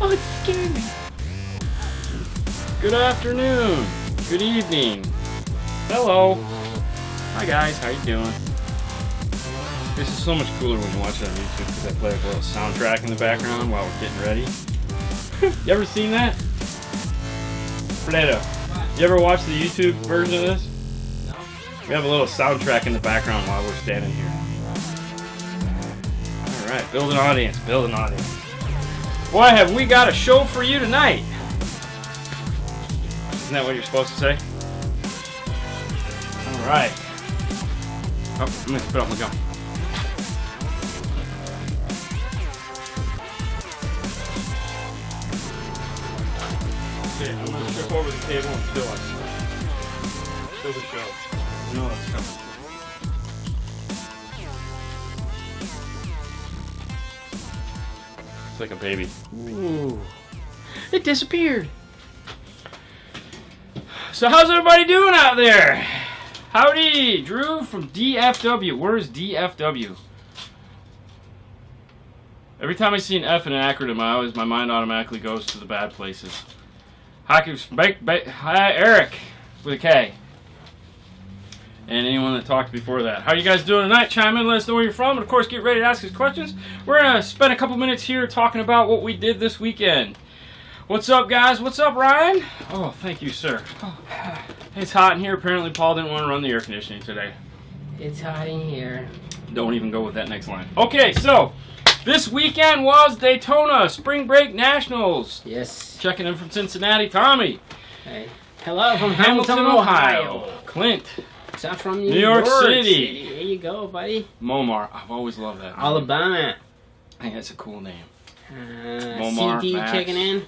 Oh, it's scaring me. Good afternoon. Good evening. Hello. Hi guys, how you doing? This is so much cooler when you watch it on YouTube because I play like a little soundtrack in the background while we're getting ready. You ever seen that? Fredo, you ever watch the YouTube version of this? No. We have a little soundtrack in the background while we're standing here. Alright, build an audience, build an audience. Boy, have we got a show for you tonight. Isn't that what you're supposed to say? Alright. Oh, I'm going to spit out my gum. Okay, I'm going to trip over the table and kill us. Kill the show. You know what's coming. It's like a baby. Ooh. It disappeared. So how's everybody doing out there? Howdy, Drew from DFW. Where's DFW? Every time I see an F in an acronym, my mind automatically goes to the bad places. Hi, Eric with a K. And anyone that talked before that. How you guys doing tonight? Chime in, let us know where you're from, and of course get ready to ask us questions. We're going to spend a couple minutes here talking about what we did this weekend. What's up, guys? What's up, Ryan? Oh, thank you, sir. Oh, it's hot in here. Apparently Paul didn't want to run the air conditioning today. It's hot in here. Don't even go with that next line. Okay, so this weekend was Daytona Spring Break Nationals. Yes. Checking in from Cincinnati, Tommy. Hey. Hello from Hamilton, Ohio. Clint. Is that from New York City. There you go, buddy. Momar. I've always loved that. Alabama. I think that's a cool name. Momar, CD Max. checking in.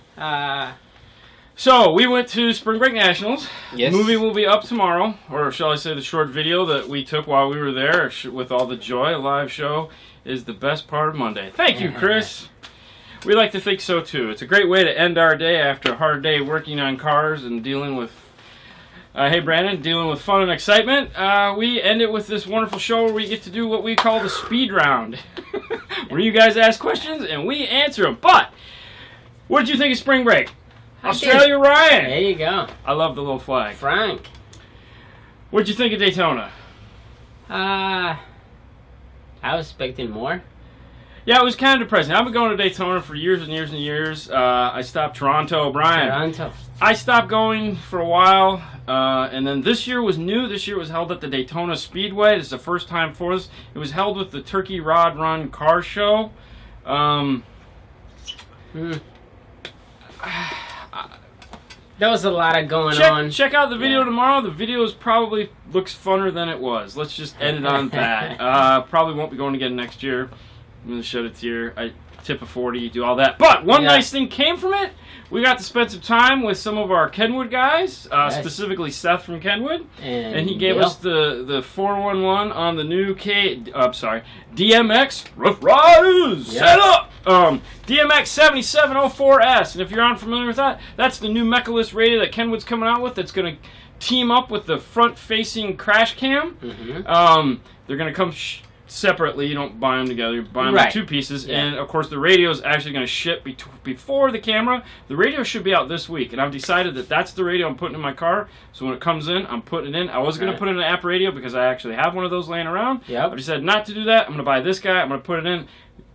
So, we went to Spring Break Nationals. Yes. The movie will be up tomorrow, or shall I say the short video that we took while we were there with all the joy. A live show is the best part of Monday. Thank you, Chris. We like to think so, too. It's a great way to end our day after a hard day working on cars and dealing with, hey Brandon, dealing with fun and excitement. We end it with this wonderful show where we get to do what we call the speed round. Where you guys ask questions and we answer them. But, what did you think of Spring Break? Australia, Ryan. There you go. I love the little flag. Frank. What'd you think of Daytona? I was expecting more. Yeah, it was kind of depressing. I've been going to Daytona for years and years and years. I stopped Toronto, Brian. Toronto. I stopped going for a while, and then this year was new. This year was held at the Daytona Speedway. This is the first time for us. It was held with the Turkey Rod Run car show. There was a lot of going on. Check out the video tomorrow. The video probably looks funner than it was. Let's just end it on that. Probably won't be going again next year. I'm going to shed a tear. I tip a 40, do all that. But one nice thing came from it. We got to spend some time with some of our Kenwood guys, specifically Seth from Kenwood. And he gave us the 411 on the new DMX Rough Riders. Set up! DMX7704S. And if you're unfamiliar with that, that's the new Mechaless radio that Kenwood's coming out with that's going to team up with the front-facing crash cam. Mm-hmm. They're going to come separately. You don't buy them together. You buy them in two pieces. Yeah. And, of course, the radio is actually going to ship before the camera. The radio should be out this week. And I've decided that that's the radio I'm putting in my car. So when it comes in, I'm putting it in. I was going to put in an app radio because I actually have one of those laying around. Yep. I decided not to do that. I'm going to buy this guy. I'm going to put it in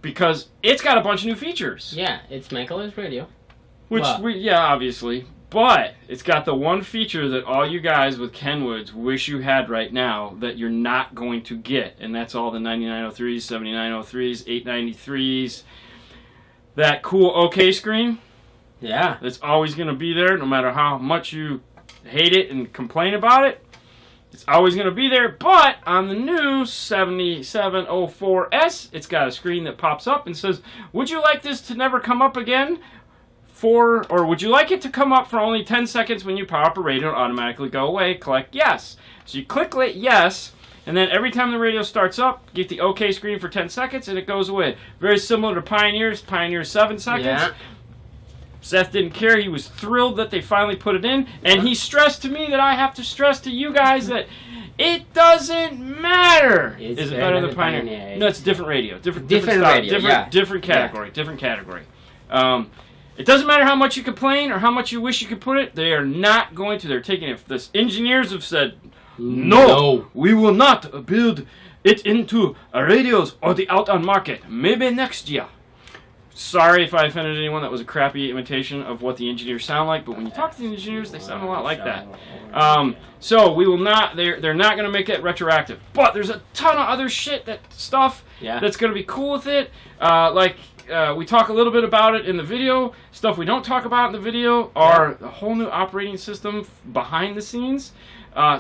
because it's got a bunch of new features. Yeah, it's Mechaless radio. Which, obviously. But it's got the one feature that all you guys with Kenwoods wish you had right now that you're not going to get. And that's all the 9903s, 7903s, 893s. That cool OK screen. Yeah. That's always going to be there no matter how much you hate it and complain about it. It's always going to be there. But on the new 7704S, it's got a screen that pops up and says, would you like this to never come up again? Or would you like it to come up for only 10 seconds when you power up a radio and automatically go away? Click yes. So you click yes, and then every time the radio starts up, get the OK screen for 10 seconds, and it goes away. Very similar to Pioneer's 7 seconds. Yeah. Seth didn't care. He was thrilled that they finally put it in, and he stressed to me that I have to stress to you guys that it doesn't matter. Is it better than Pioneer? No, it's a different radio. Different style, radio. Different category. Yeah. Different category. It doesn't matter how much you complain or how much you wish you could put it. They are not going to. They're taking it. The engineers have said, no, we will not build it into radios or the out on market. Maybe next year. Sorry if I offended anyone. That was a crappy imitation of what the engineers sound like. But when you talk to the engineers, they sound a lot like that. So we will not. They're not going to make it retroactive. But there's a ton of other stuff that's going to be cool with it. We talk a little bit about it in the video. Stuff we don't talk about in the video are a whole new operating system behind the scenes.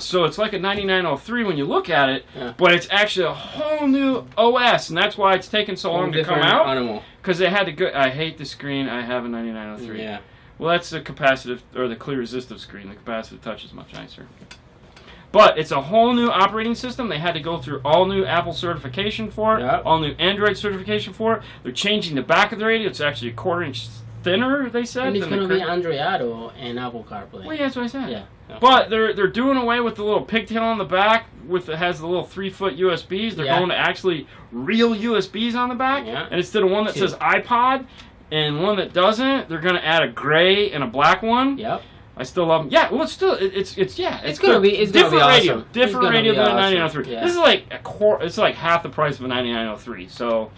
So it's like a 9903 when you look at it, but it's actually a whole new OS, and that's why it's taken so long to come out. Because they had to go. I hate the screen. I have a 9903. Yeah. Well, that's the capacitive or the clear resistive screen. The capacitive touch is much nicer. But it's a whole new operating system. They had to go through all new Apple certification for it, all new Android certification for it. They're changing the back of the radio. It's actually a 1/4 inch thinner, they said. And it's going to be Android Auto and Apple CarPlay. Well, yeah, that's what I said. Yeah. Okay. But they're doing away with the little pigtail on the back that has the little 3-foot USBs. They're going to actually real USBs on the back. Yeah. And instead of one that says iPod and one that doesn't, they're going to add a gray and a black one. Yep. I still love them. Yeah, well, it's still it's gonna be different radio, awesome. Different radio than a 9903. Yeah. This is like it's like half the price of a 9903. So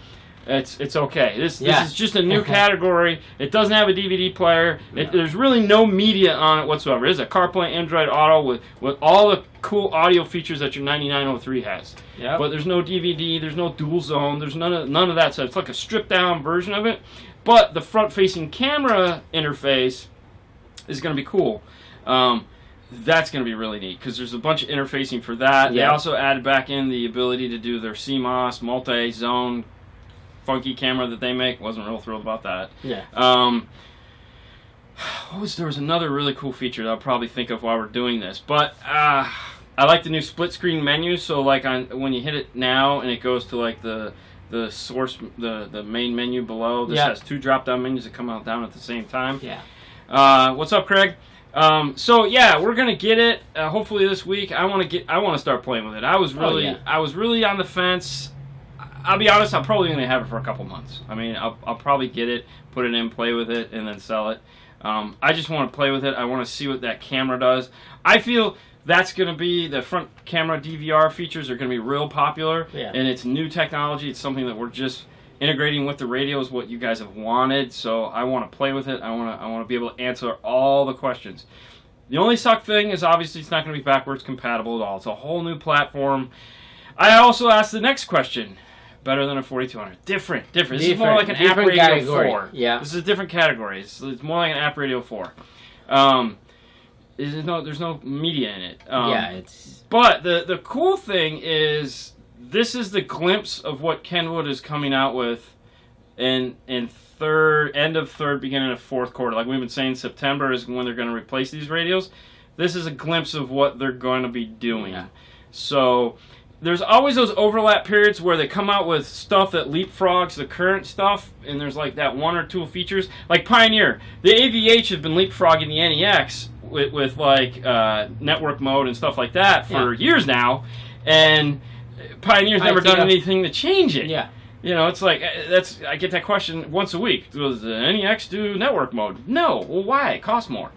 it's okay. This is just a new category. It doesn't have a DVD player. There's really no media on it whatsoever. It's a CarPlay, Android Auto with all the cool audio features that your 9903 has. Yeah. But there's no DVD. There's no dual zone. There's none of that. So it's like a stripped down version of it. But the front facing camera interface is going to be cool. That's going to be really neat because there's a bunch of interfacing for that. Yeah. They also added back in the ability to do their CMOS multi-zone funky camera that they make. Wasn't real thrilled about that. Yeah. There was another really cool feature that I'll probably think of while we're doing this, but I like the new split screen menu. So like when you hit it now and it goes to like the source, the main menu below. This has 2 drop down menus that come out down at the same time. Yeah. What's up, Craig? So yeah, we're gonna get it. Hopefully this week. I want to start playing with it. I was really on the fence. I'll be honest. I'm probably gonna have it for a couple months. I mean, I'll probably get it, put it in, play with it, and then sell it. I just want to play with it. I want to see what that camera does. I feel that's gonna be the front camera DVR features are gonna be real popular, and it's new technology. It's something that we're just integrating with the radio is what you guys have wanted, so I want to play with it. I want to be able to answer all the questions. The only suck thing is obviously it's not going to be backwards compatible at all. It's a whole new platform. I also asked the next question. Better than a 4200. Different. This is more like an App Radio category. 4. Yeah. This is a different category. It's more like an App Radio 4. There's no media in it. But the cool thing is this is the glimpse of what Kenwood is coming out with in end of third, beginning of fourth quarter. Like we've been saying, September is when they're going to replace these radios. This is a glimpse of what they're going to be doing. Yeah. So there's always those overlap periods where they come out with stuff that leapfrogs the current stuff, and there's like that 1 or 2 features. Like Pioneer, the AVH has been leapfrogging the NEX with like network mode and stuff like that for years now, and Pioneer's never done anything to change it. Yeah. You know, it's like, I get that question once a week. Does the NEX do network mode? No. Well, why? It costs more.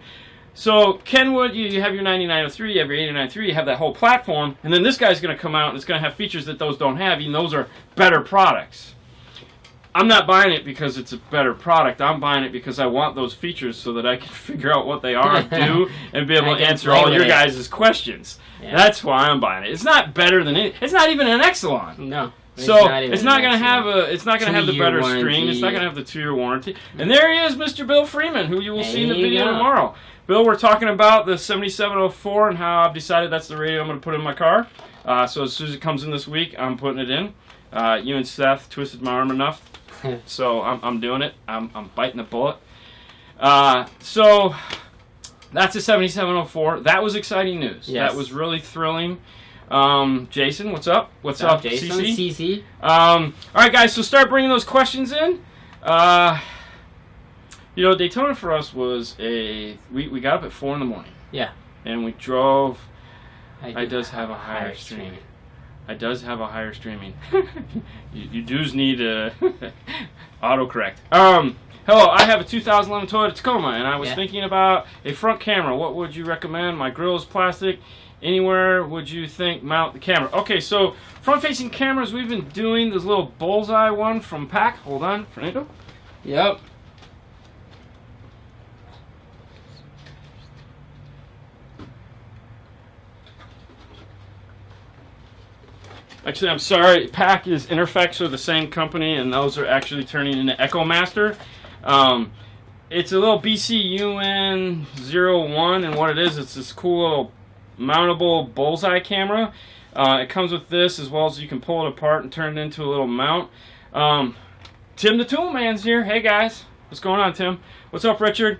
So, Kenwood, you have your 9903, you have your 8903, you have that whole platform, and then this guy's going to come out and it's going to have features that those don't have, even those are better products. I'm not buying it because it's a better product. I'm buying it because I want those features so that I can figure out what they are and do and be able to answer all your guys' questions. Yeah. That's why I'm buying it. It's not better than it. It's not even an Exelon. No. So it's not going to have the better screen. It's not going to have the 2-year warranty. And there he is, Mr. Bill Freeman, who you will see in the video tomorrow. Bill, we're talking about the 7704 and how I've decided that's the radio I'm going to put in my car. So as soon as it comes in this week, I'm putting it in. You and Seth twisted my arm enough. So I'm doing it. I'm biting the bullet. So that's a 7704. That was exciting news. Yes. That was really thrilling. Jason, what's up? What's up, Jason? CC? All right, guys. So start bringing those questions in. Daytona for us was we got up at 4 in the morning. Yeah. And we drove. I does have a higher streaming. I does have a higher streaming. you does need a autocorrect. Hello, I have a 2011 Toyota Tacoma, and I was Yeah. thinking about a front camera. What would you recommend? My grill is plastic. Anywhere would you think mount the camera? Okay, so front-facing cameras, we've been doing this little bullseye one from Pack. Hold on, Fernando. Yep. Actually, I'm sorry. Pack is Interfex are the same company, and those are actually turning into Echo Master. It's a little BCUN01, and what it is, it's this cool little mountable bullseye camera. It comes with this, as well as you can pull it apart and turn it into a little mount. Tim the Tool Man's here. Hey guys, what's going on, Tim? What's up, Richard?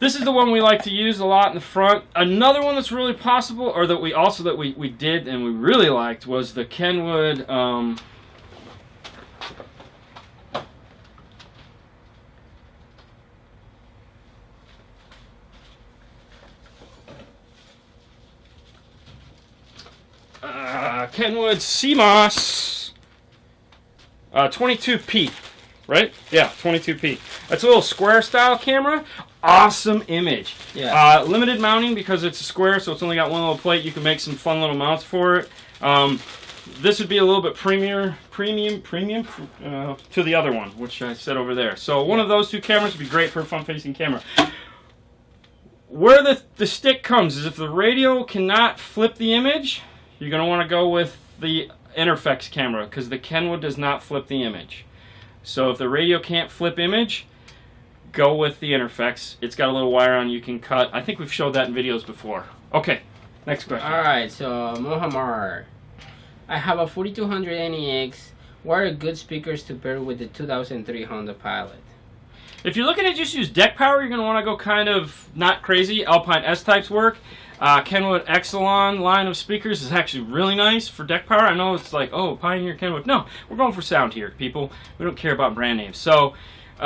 This is the one we like to use a lot in the front. Another one that's really possible, or that we did and we really liked, was the Kenwood. Kenwood CMOS 22p, right? Yeah, 22p. It's a little square style camera. Awesome image. Yeah. Limited mounting because it's a square, so it's only got one little plate. You can make some fun little mounts for it. This would be a little bit premium to the other one, which I said over there. So one of those two cameras would be great for a front-facing camera. Where the stick comes is if the radio cannot flip the image, you're going to want to go with the Interfex camera because the Kenwood does not flip the image. So if the radio can't flip image, go with the Interfex. It's got a little wire on you can cut. I think we've showed that in videos before. Okay, next question. Alright, so Mohammed. I have a 4200 NEX. What are good speakers to pair with the 2003 Honda Pilot? If you're looking to just use deck power, you're going to want to go kind of not crazy. Alpine S-types work. Kenwood Exelon line of speakers is actually really nice for deck power. I know it's like, oh, Pioneer, Kenwood. No, we're going for sound here, people. We don't care about brand names. So the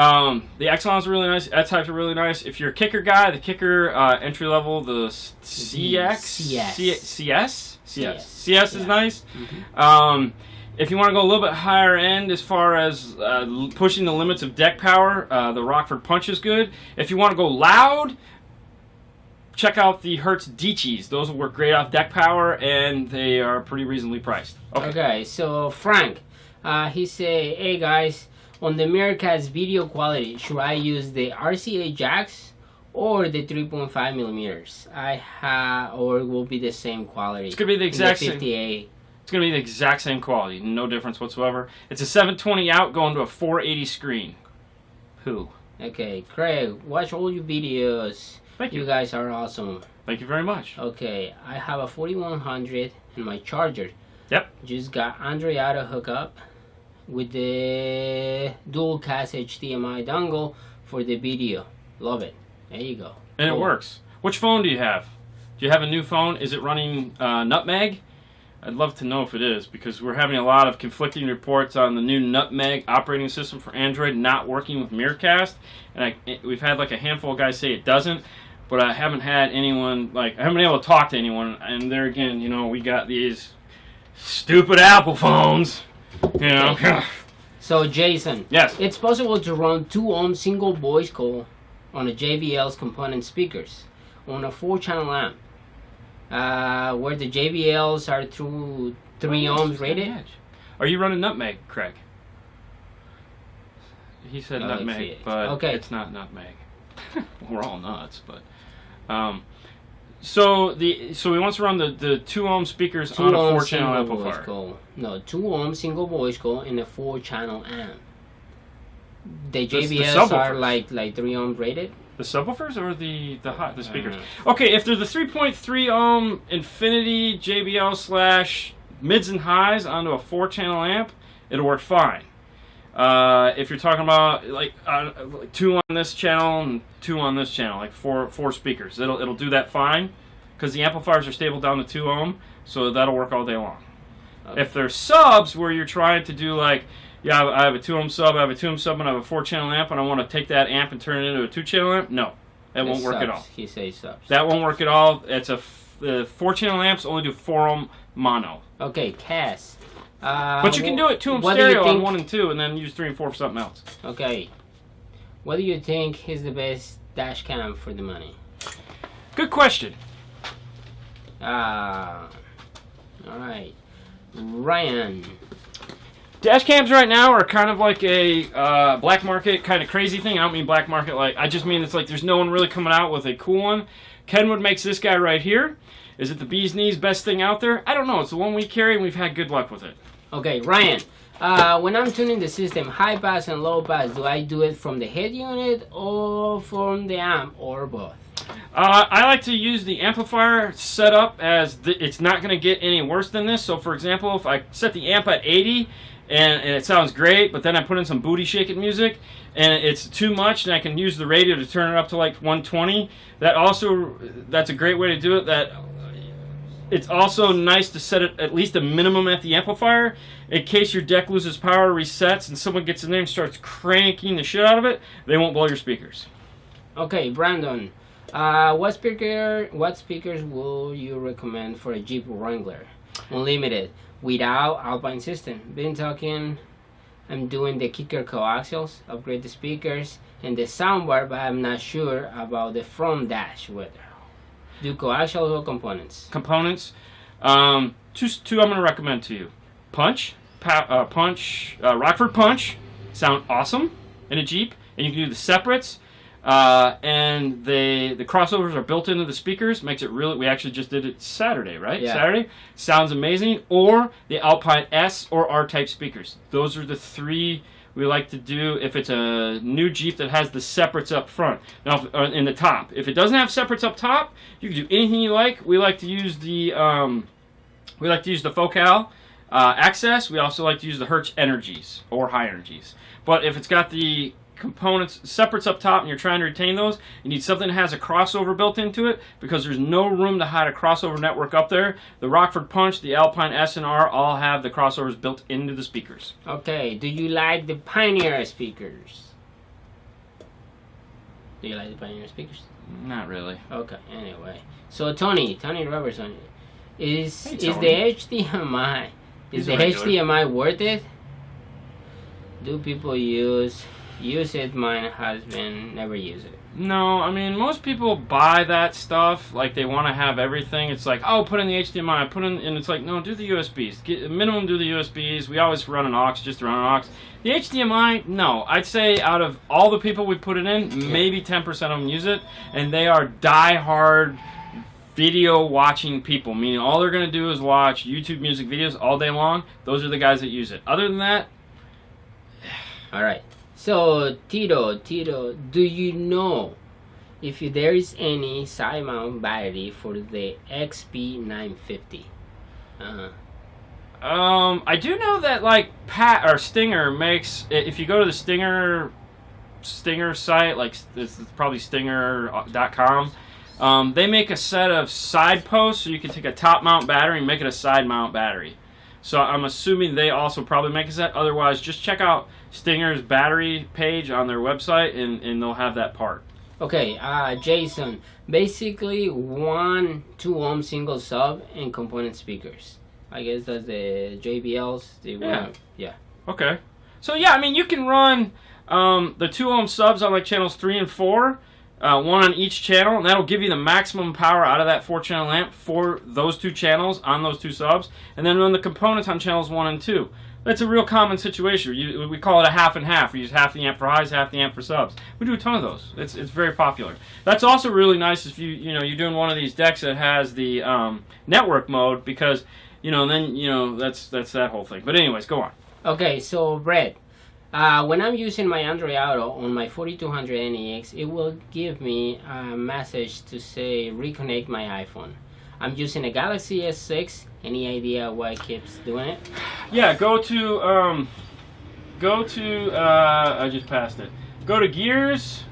Exelons are really nice. S-types are really nice. If you're a kicker guy, the kicker entry level, the CS is nice. Mm-hmm. If you want to go a little bit higher end as far as pushing the limits of deck power, the Rockford Punch is good. If you want to go loud, check out the Hertz Dichis. Those will work great off deck power, and they are pretty reasonably priced. Okay, so Frank, he say, hey guys, on the Miracast video quality, should I use the RCA jacks or the 3.5 millimeters? Or it will be the same quality. It's gonna be the exact same. 58. It's gonna be the exact same quality, no difference whatsoever. It's a 720 out going to a 480 screen. Who? Okay, Craig, watch all your videos. Thank you. You guys are awesome. Thank you very much. Okay, I have a 4100 and my charger. Yep. Just got Android Auto hookup with the dual cast HDMI dongle for the video. Love it. There you go. And Cool. it works. Which phone do you have? Do you have a new phone? Is it running Nutmeg? I'd love to know if it is, because we're having a lot of conflicting reports on the new Nutmeg operating system for Android not working with Miracast. And we've had like a handful of guys say it doesn't, but I haven't had anyone, I haven't been able to talk to anyone. And there again, you know, we got these stupid Apple phones, you know. So Jason, Yes. it's possible to run 2 ohm single voice call on a JBL's component speakers on a 4-channel amp, where the JBLs are through 3 ohms rated. Are you running Nutmeg, Craig? He said Nutmeg, but okay. It's not Nutmeg. We're all nuts, but so he wants to run the 2 ohm speakers 2 on a ohm 4-channel single voice amplifier. call. No, 2 ohm single voice call in a 4-channel amp. The JBLs are like 3 ohms rated. The subwoofers or the speakers? Okay, if they're the 3.3 ohm Infinity JBL / mids and highs onto a 4-channel amp, it'll work fine. If you're talking about like 2 on this channel and 2 on this channel, like four speakers, it'll do that fine, because the amplifiers are stable down to 2 ohm, so that'll work all day long. Okay. If they're subs where you're trying to do like, yeah, I have a 2 ohm sub, I have a 2 ohm sub, and I have a 4-channel amp, and I want to take that amp and turn it into a 2-channel amp, no, that won't work at all. He says subs. That won't work at all. It's the 4-channel amps only do 4 ohm mono. Okay, Cass. But you can do it 2-ohm what do you stereo on think- 1 and 2, and then use 3 and 4 for something else. Okay. What do you think is the best dash cam for the money? Good question. All right. Ryan. Dash cams right now are kind of like a black market kind of crazy thing. I don't mean black market like, I just mean it's like there's no one really coming out with a cool one. Kenwood makes this guy right here. Is it the bee's knees best thing out there? I don't know. It's the one we carry and we've had good luck with it. Okay, Ryan. When I'm tuning the system, high pass and low pass, do I do it from the head unit or from the amp or both? I like to use the amplifier set up as it's not going to get any worse than this. So for example, if I set the amp at 80 and it sounds great, but then I put in some booty shaking music and it's too much, and I can use the radio to turn it up to like 120. That's a great way to do it. It's also nice to set it at least a minimum at the amplifier in case your deck loses power, resets, and someone gets in there and starts cranking the shit out of it. They won't blow your speakers. Okay, Brandon. What speakers will you recommend for a Jeep Wrangler Unlimited without Alpine system? Been talking. I'm doing the kicker coaxials, upgrade the speakers and the soundbar, but I'm not sure about the front dash whether. Do coaxial or components? Components. Two I'm going to recommend to you. Rockford Punch sound awesome in a Jeep, and you can do the separates. And the crossovers are built into the speakers. Makes it really. We actually just did it Saturday, right? Yeah. Saturday sounds amazing. Or the Alpine S or R type speakers. Those are the three we like to do if it's a new Jeep that has the separates up front. Now, in the top. If it doesn't have separates up top, you can do anything you like. We like to use the Focal Access. We also like to use the Hertz Energies or High Energies. But if it's got the components separates up top and you're trying to retain those, you need something that has a crossover built into it because there's no room to hide a crossover network up there. The Rockford Punch, the Alpine S and R all have the crossovers built into the speakers. Okay, do you like the Pioneer speakers? Do you like the Pioneer speakers? Not really. Okay, anyway. So Tony Robertson, is Hey, the Tony. HDMI He's a regular. HDMI worth it? Do people use it? Mine has been never used it. No, I mean, most people buy that stuff, like they want to have everything. It's like, oh, put in the HDMI, and it's like, no, do the USBs. Minimum do the USBs. We always run an aux, just to run an aux. The HDMI, no. I'd say out of all the people we put it in, maybe 10% of them use it, and they are die-hard video watching people, meaning all they're going to do is watch YouTube music videos all day long. Those are the guys that use it. Other than that, All right. So Tito, do you know if there is any side mount battery for the XP950? I do know that like Stinger makes. If you go to the Stinger site, like it's probably Stinger.com, they make a set of side posts, so you can take a top mount battery and make it a side mount battery. So I'm assuming they also probably make a set. Otherwise, just check out Stinger's battery page on their website, and they'll have that part. Okay, Jason, basically 1 2-ohm single sub and component speakers. I guess that's the JBLs. Yeah. Okay. So yeah, I mean, you can run the 2-ohm subs on like channels 3 and 4, one on each channel, and that'll give you the maximum power out of that 4-channel amp for those 2 channels on those 2 subs, and then run the components on channels 1 and 2. That's a real common situation. We call it a half and half. We use half the amp for highs, half the amp for subs. We do a ton of those. It's very popular. That's also really nice if you're doing one of these decks that has the network mode, because then that's that whole thing. But anyways, go on. Okay, so Brett, when I'm using my Android Auto on my 4200 NEX, it will give me a message to say reconnect my iPhone. I'm using a Galaxy S6. Any idea why it keeps doing it? Yeah, go to I just passed it. Go to gears,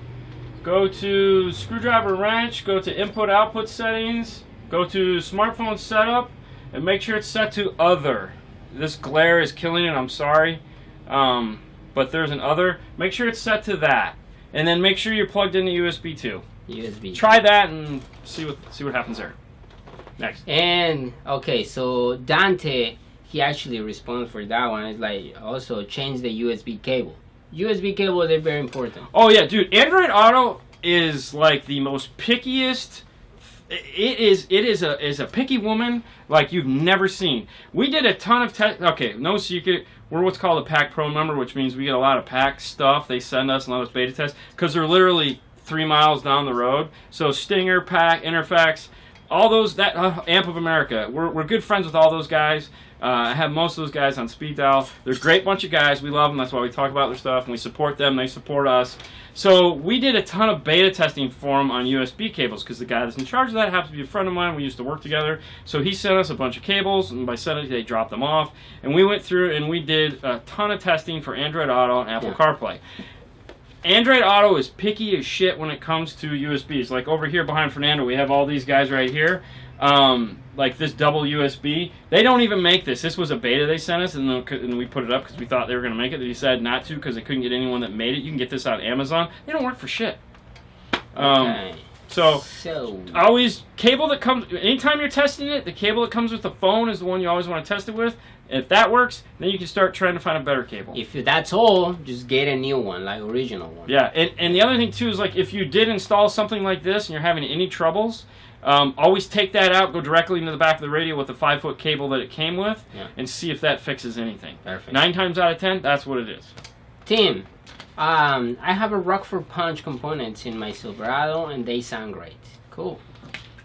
go to screwdriver wrench, go to input output settings, go to smartphone setup, and make sure it's set to other. This glare is killing it, I'm sorry. But there's an other. Make sure it's set to that. And then make sure you're plugged into USB 2. USB. Try that and see what happens there. Next. And okay, so Dante he actually responded for that one. It's like also change the USB cable. USB cable, they're very important. Oh yeah, dude. Android Auto is like the most pickiest. It is a picky woman like you've never seen. We did a ton of tests. Okay, no secret. We're what's called a Pack Pro member, which means we get a lot of Pack stuff. They send us and let us beta test because they're literally 3 miles down the road. So Stinger, Pack, Interfax, all those, that Amp of America. We're good friends with all those guys. I have most of those guys on speed dial. They're a great bunch of guys. We love them. That's why we talk about their stuff, and we support them. They support us. So we did a ton of beta testing for them on USB cables because the guy that's in charge of that happens to be a friend of mine. We used to work together. So he sent us a bunch of cables, and by sending it, they dropped them off. And we went through and we did a ton of testing for Android Auto and Apple CarPlay. Android Auto is picky as shit when it comes to USBs. Like over here behind Fernando, we have all these guys right here. Like this double USB. They don't even make this. This was a beta they sent us, and we put it up because we thought they were going to make it. They decided not to because they couldn't get anyone that made it. You can get this on Amazon. They don't work for shit. Okay. So always, cable that comes, anytime you're testing it, the cable that comes with the phone is the one you always want to test it with. If that works, then you can start trying to find a better cable. If that's all, just get a new one, like original one. Yeah, and the other thing too is like if you did install something like this and you're having any troubles, always take that out, go directly into the back of the radio with the 5-foot cable that it came with, and see if that fixes anything. Perfect. 9 times out of 10, that's what it is. Tim, I have a Rockford Punch components in my Silverado, and they sound great. Cool.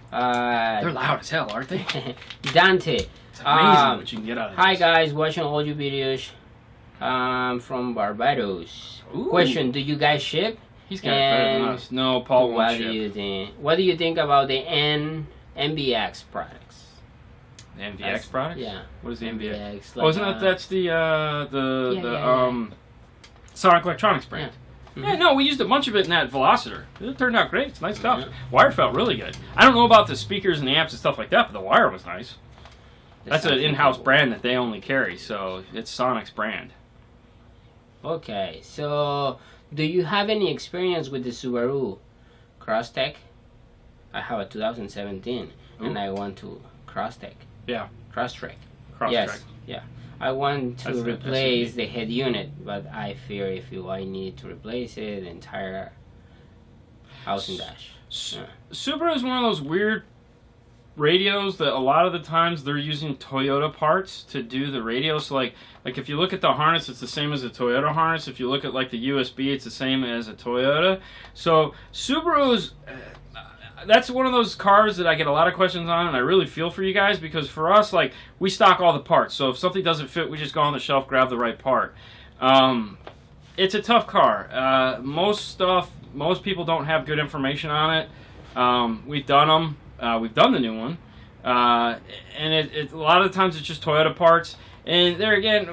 They're loud as hell, aren't they? Dante. It's amazing what you can get out of this. Hi guys, watching all your videos from Barbados. Ooh. Question, do you guys ship? He's got it better than us. No, Paul won't What ship. do you think? What do you think about the MBX products? The MVX products? Yeah. What is the MVX? Like, Oh, isn't that's the Sonic Electronics brand? Yeah. Yeah, no, we used a bunch of it in that Velociter. It turned out great. It's nice stuff. Wire felt really good. I don't know about the speakers and the amps and stuff like that, but the wire was nice. That's an in-house brand that they only carry, so it's Sonic's brand. Okay, so do you have any experience with the Subaru Crosstrek? I have a 2017, and I want to Crosstrek. Yeah. Crosstrek. Crosstrek. Yes. Yeah. I want to That's replace the head unit, but I fear if I need to replace it, the entire housing dash. Yeah. Subaru is one of those weird radios that a lot of the times they're using Toyota parts to do the radio. So like if you look at the harness, it's the same as a Toyota harness. If you look at like the USB, it's the same as a Toyota. So Subaru's that's one of those cars that I get a lot of questions on, and I really feel for you guys because for us, like, we stock all the parts. So if something doesn't fit, we just go on the shelf, grab the right part. It's a tough car. Most people don't have good information on it. We've done them. We've done the new one. And a lot of the times it's just Toyota parts. And there again,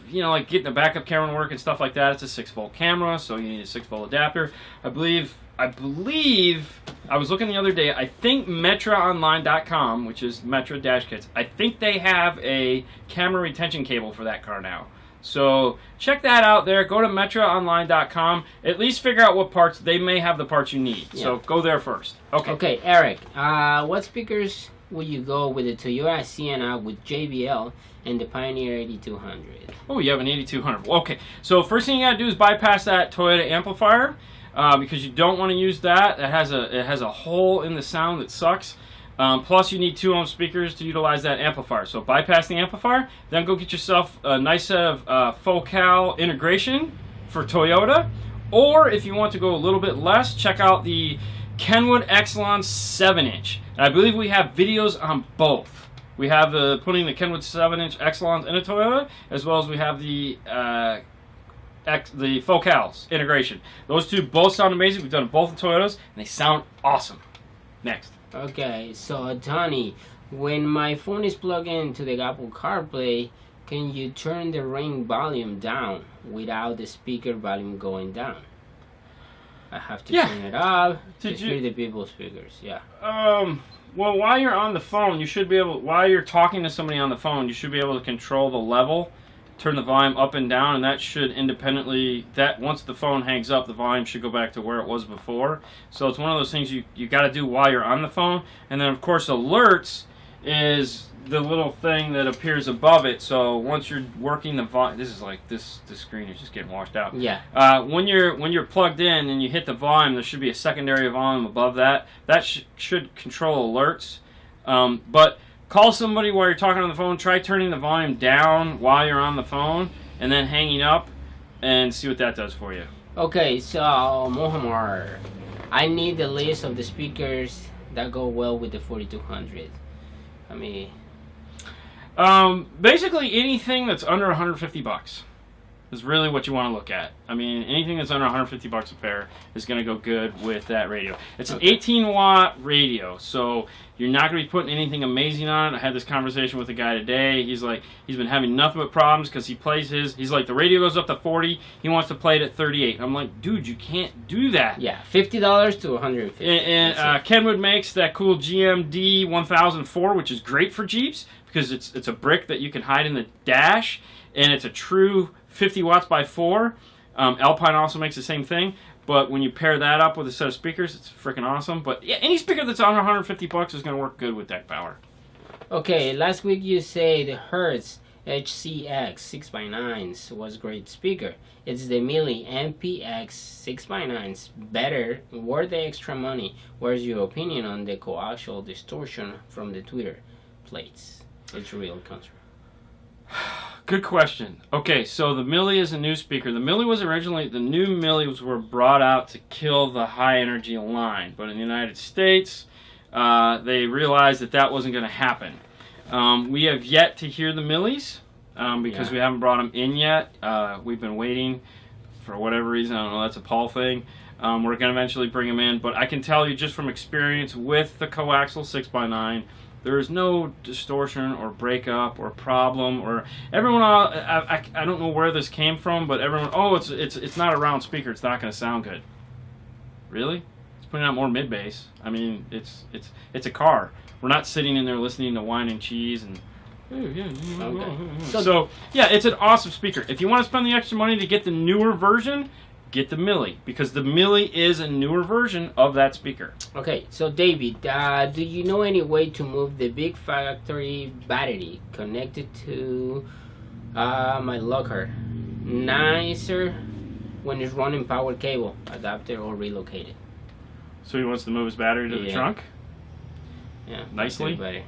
you know, like getting a backup camera to work and stuff like that, it's a 6-volt camera, so you need a 6-volt adapter. I believe I was looking the other day. I think metraonline.com, which is Metra Dash Kits, I think they have a camera retention cable for that car now. So check that out there. Go to metraonline.com. At least figure out what parts. They may have the parts you need. Yeah. So go there first. Okay. Okay, Eric. What speakers would you go with the Toyota Sienna with JBL and the Pioneer 8200? Oh, you have an 8200. Okay. So first thing you gotta do is bypass that Toyota amplifier. Because you don't want to use that. It has a hole in the sound that sucks. Plus, you need 2-ohm speakers to utilize that amplifier. So bypass the amplifier, then go get yourself a nice set of Focal integration for Toyota. Or if you want to go a little bit less, check out the Kenwood Exelon 7-inch. And I believe we have videos on both. We have putting the Kenwood 7-inch Exelons in a Toyota, as well as we have the Focals integration. Those two both sound amazing. We've done both in Toyotas, and they sound awesome. Next. Okay, so Tony, when my phone is plugged into the Apple CarPlay, can you turn the ring volume down without the speaker volume going down? I have to turn it up to hear the people's speakers. Yeah. Well, while you're on the phone, you should be able. While you're talking to somebody on the phone, you should be able to control the level. Turn the volume up and down, and that should independently, that once the phone hangs up, the volume should go back to where it was before. So it's one of those things you got to do while you're on the phone. And then, of course, alerts is the little thing that appears above it. So once you're working the volume, this is like this screen is just getting washed out. Yeah. When you're plugged in and you hit the volume, there should be a secondary volume above that. That should control alerts. But call somebody while you're talking on the phone. Try turning the volume down while you're on the phone, and then hanging up, and see what that does for you. Okay, so Mohammed, I need the list of the speakers that go well with the 4200. I mean, basically anything that's under $150 is really what you want to look at. I mean, anything that's under $150 a pair is going to go good with that radio. It's an 18-watt radio, so you're not going to be putting anything amazing on it. I had this conversation with a guy today. He's like, he's been having nothing but problems because he plays he's like, the radio goes up to 40. He wants to play it at 38. I'm like, dude, you can't do that. Yeah, $50 to $150. And Kenwood makes that cool GMD7704, which is great for Jeeps because it's a brick that you can hide in the dash, and it's a true 50 watts by 4. Alpine also makes the same thing, but when you pair that up with a set of speakers, it's freaking awesome. But yeah, any speaker that's under $150 is going to work good with deck power. Okay, last week you say the Hertz HCX 6x9s was great speaker. It's the Mili MPX 6x9s better, worth the extra money. Where's your opinion on the coaxial distortion from the Twitter plates? It's real concern. Good question. Okay, so the Mili is a new speaker. The Mili was originally, the new Milis were brought out to kill the high energy line, but in the United States, they realized that wasn't going to happen. We have yet to hear the Milis because we haven't brought them in yet. We've been waiting for whatever reason. I don't know, that's a Paul thing. We're going to eventually bring them in, but I can tell you just from experience with the coaxial 6x9, there is no distortion or breakup or problem or everyone. I don't know where this came from, but everyone. Oh, it's not a round speaker. It's not going to sound good. Really? It's putting out more mid bass. I mean, it's a car. We're not sitting in there listening to wine and cheese and. Okay. So yeah, it's an awesome speaker. If you want to spend the extra money to get the newer version, get the Mili, because the Mili is a newer version of that speaker. Okay, so David, do you know any way to move the big factory battery connected to my locker nicer when it's running power cable, adapter, or relocated? So he wants to move his battery to the trunk? Yeah. Nicely?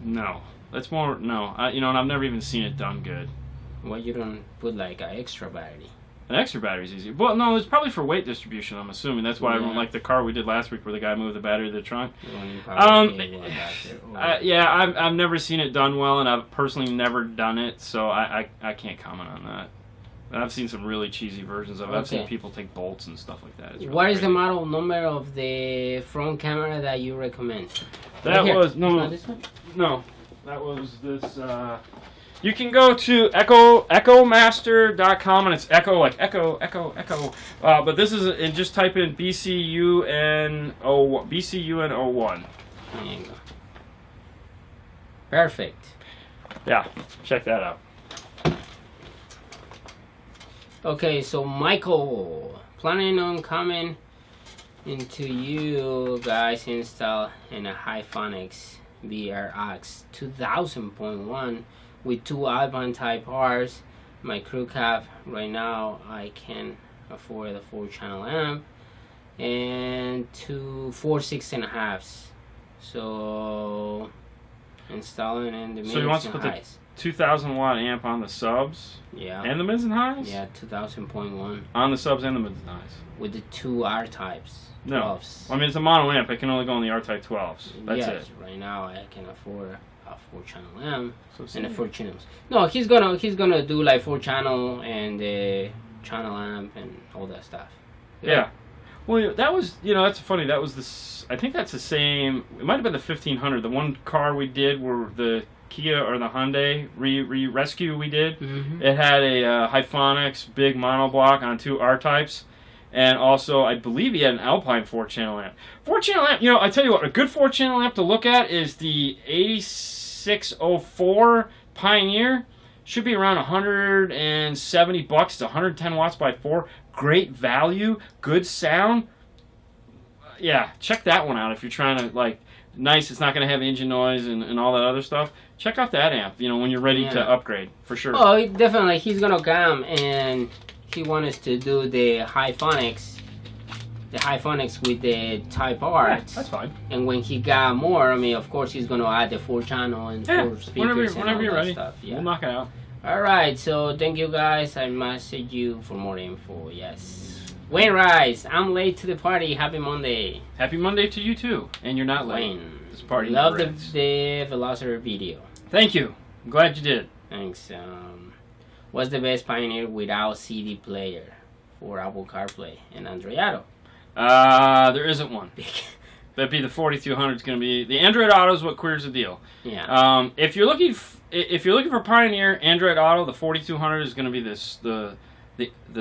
No. That's more, no. And I've never even seen it done good. Well, you don't put like an extra battery. An extra battery is easy. Well, no, it's probably for weight distribution, I'm assuming. That's why everyone, like the car we did last week where the guy moved the battery to the trunk. I've never seen it done well, and I've personally never done it, so I can't comment on that. I've seen some really cheesy versions of it. I've seen people take bolts and stuff like that. Really what is the model number of the front camera that you recommend? That was, this one? No, that was this, you can go to echomaster.com, and it's echo, like echo. But this is, and just type in BCUN01. There you go. Perfect. Yeah, check that out. Okay, so Michael, planning on coming into you guys install in a Hyphonics VRX 2000.1 with 2 Alpine Type R's. My crew cab right now, I can afford a 4-channel amp and 2 4 6.5s. So installing in the mids and highs. So you want to put the 2,000 watt amp on the subs? Yeah. And the mids and highs? Yeah, 2000.1. On the subs and the mids and highs. With the 2 R types. No. 12s. I mean, it's a mono amp. It can only go on the R type 12s. That's it. Right now I can afford a 4-channel amp and a 4 channels. No, he's gonna do like 4-channel and a channel amp and all that stuff. Yeah. Well, that was, that's funny. That was this. I think that's the same. It might have been the 1500. The one car we did were the Kia or the Hyundai rescue we did. Mm-hmm. It had a Hyphonics big monoblock on 2 R types, and also I believe he had an Alpine 4-channel amp. 4-channel amp. I tell you what, a good 4-channel amp to look at is the 8604 Pioneer. Should be around $170 to 110 watts by 4. Great value, good sound. Yeah, check that one out if you're trying to nice. It's not going to have engine noise and all that other stuff. Check out that amp, when you're ready to upgrade, for sure. Oh, definitely. He's going to come and he wants us to do the high phonics with the Type R. Yeah, that's fine. And when he got more, I mean, of course, he's going to add the 4-channel and 4 speakers whenever you're ready. Stuff. Yeah. We'll knock it out. All right, so thank you guys. I message you for more info. Yes. Wayne Rice, I'm late to the party. Happy Monday. Happy Monday to you too. And you're not late. Wayne, This party love never the ends. Velociraptor video. Thank you. I'm glad you did. Thanks. What's the best Pioneer without CD player for Apple CarPlay and Android Auto? There isn't one. That'd be the 4200. It's going to be the Android Auto is what queers the deal. Yeah. If you're looking for Pioneer Android Auto, the 4200 is going to be the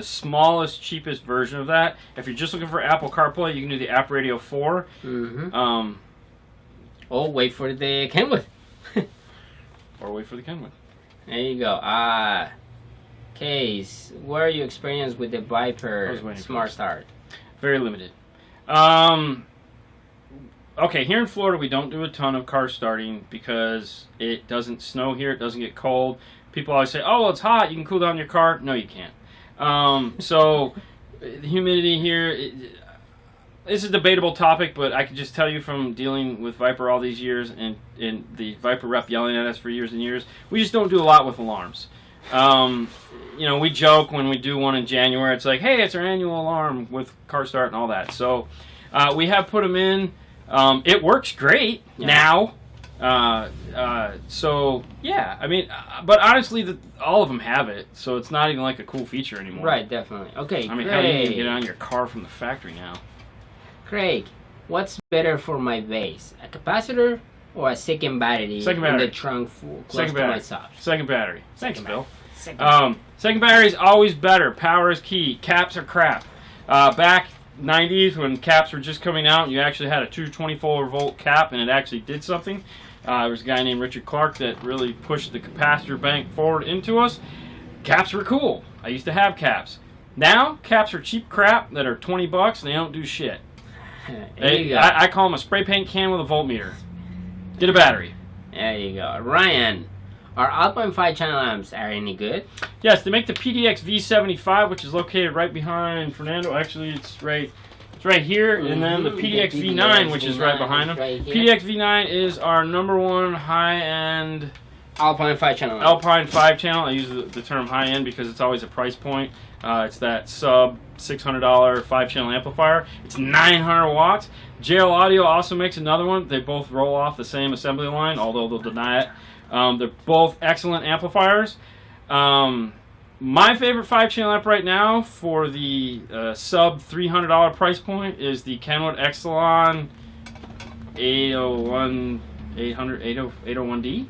smallest, cheapest version of that. If you're just looking for Apple CarPlay, you can do the App Radio 4. Mm-hmm. Wait for the Kenwood. Or wait for the Kenwood. There you go. Case, what are your experience with the Viper Smart Start? Very limited. Okay, here in Florida, we don't do a ton of car starting because it doesn't snow here. It doesn't get cold. People always say, oh, well, it's hot. You can cool down your car. No, you can't. So the humidity here, this is a debatable topic, but I can just tell you from dealing with Viper all these years and the Viper rep yelling at us for years and years, we just don't do a lot with alarms. We joke when we do one in January. It's like, hey, it's our annual alarm with car start and all that. So we have put them in. It works great now. So yeah, I mean, but honestly, all of them have it, so it's not even like a cool feature anymore. Right, definitely. Okay, I mean, how do you even get it on your car from the factory now? Craig, what's better for my base, a capacitor or a second battery in the trunk full close to my side? Second battery. Thanks, Bill. Second battery is always better. Power is key. Caps are crap. Back 90s when caps were just coming out and you actually had a 224 volt cap and it actually did something. There was a guy named Richard Clark that really pushed the capacitor bank forward into us. Caps were cool. I used to have caps. Now, caps are cheap crap that are $20 and they don't do shit. I call them a spray paint can with a voltmeter. Get a battery. There you go. Ryan, our Alpine 5-channel amps are any good? Yes, they make the PDX V75, which is located right behind Fernando. Actually, it's right here, and then the PDX V9, which is right behind them. PDX V9 is our #1 high-end Alpine 5-channel. Alpine 5-channel. I use the term high-end because it's always a price point. It's that sub $600 5-channel amplifier. It's 900 watts. JL Audio also makes another one. They both roll off the same assembly line, although they'll deny it. They're both excellent amplifiers. My favorite 5-channel amp right now for the sub $300 price point is the Kenwood Exelon 801D. 801D.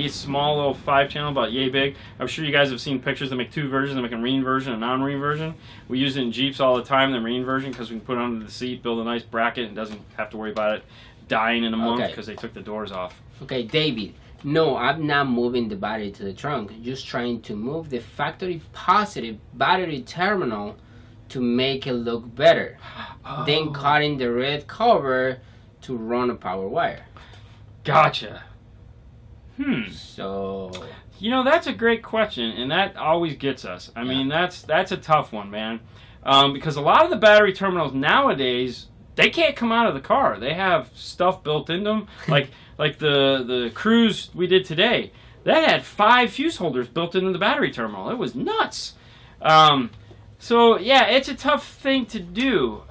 It's a small little 5-channel, about yay big. I'm sure you guys have seen pictures. They make two versions. They make a marine version and a non-marine version. We use it in Jeeps all the time, the marine version, because we can put it under the seat, build a nice bracket, and doesn't have to worry about it dying in a month because they took the doors off. Okay, David. No, I'm not moving the battery to the trunk. Just trying to move the factory positive battery terminal to make it look better. Then cutting the red cover to run a power wire. Gotcha. So that's a great question, and that always gets us. I mean, that's a tough one, man. Because a lot of the battery terminals nowadays, they can't come out of the car. They have stuff built into them, like the Cruise we did today. That had 5 fuse holders built into the battery terminal. It was nuts. So yeah, it's a tough thing to do.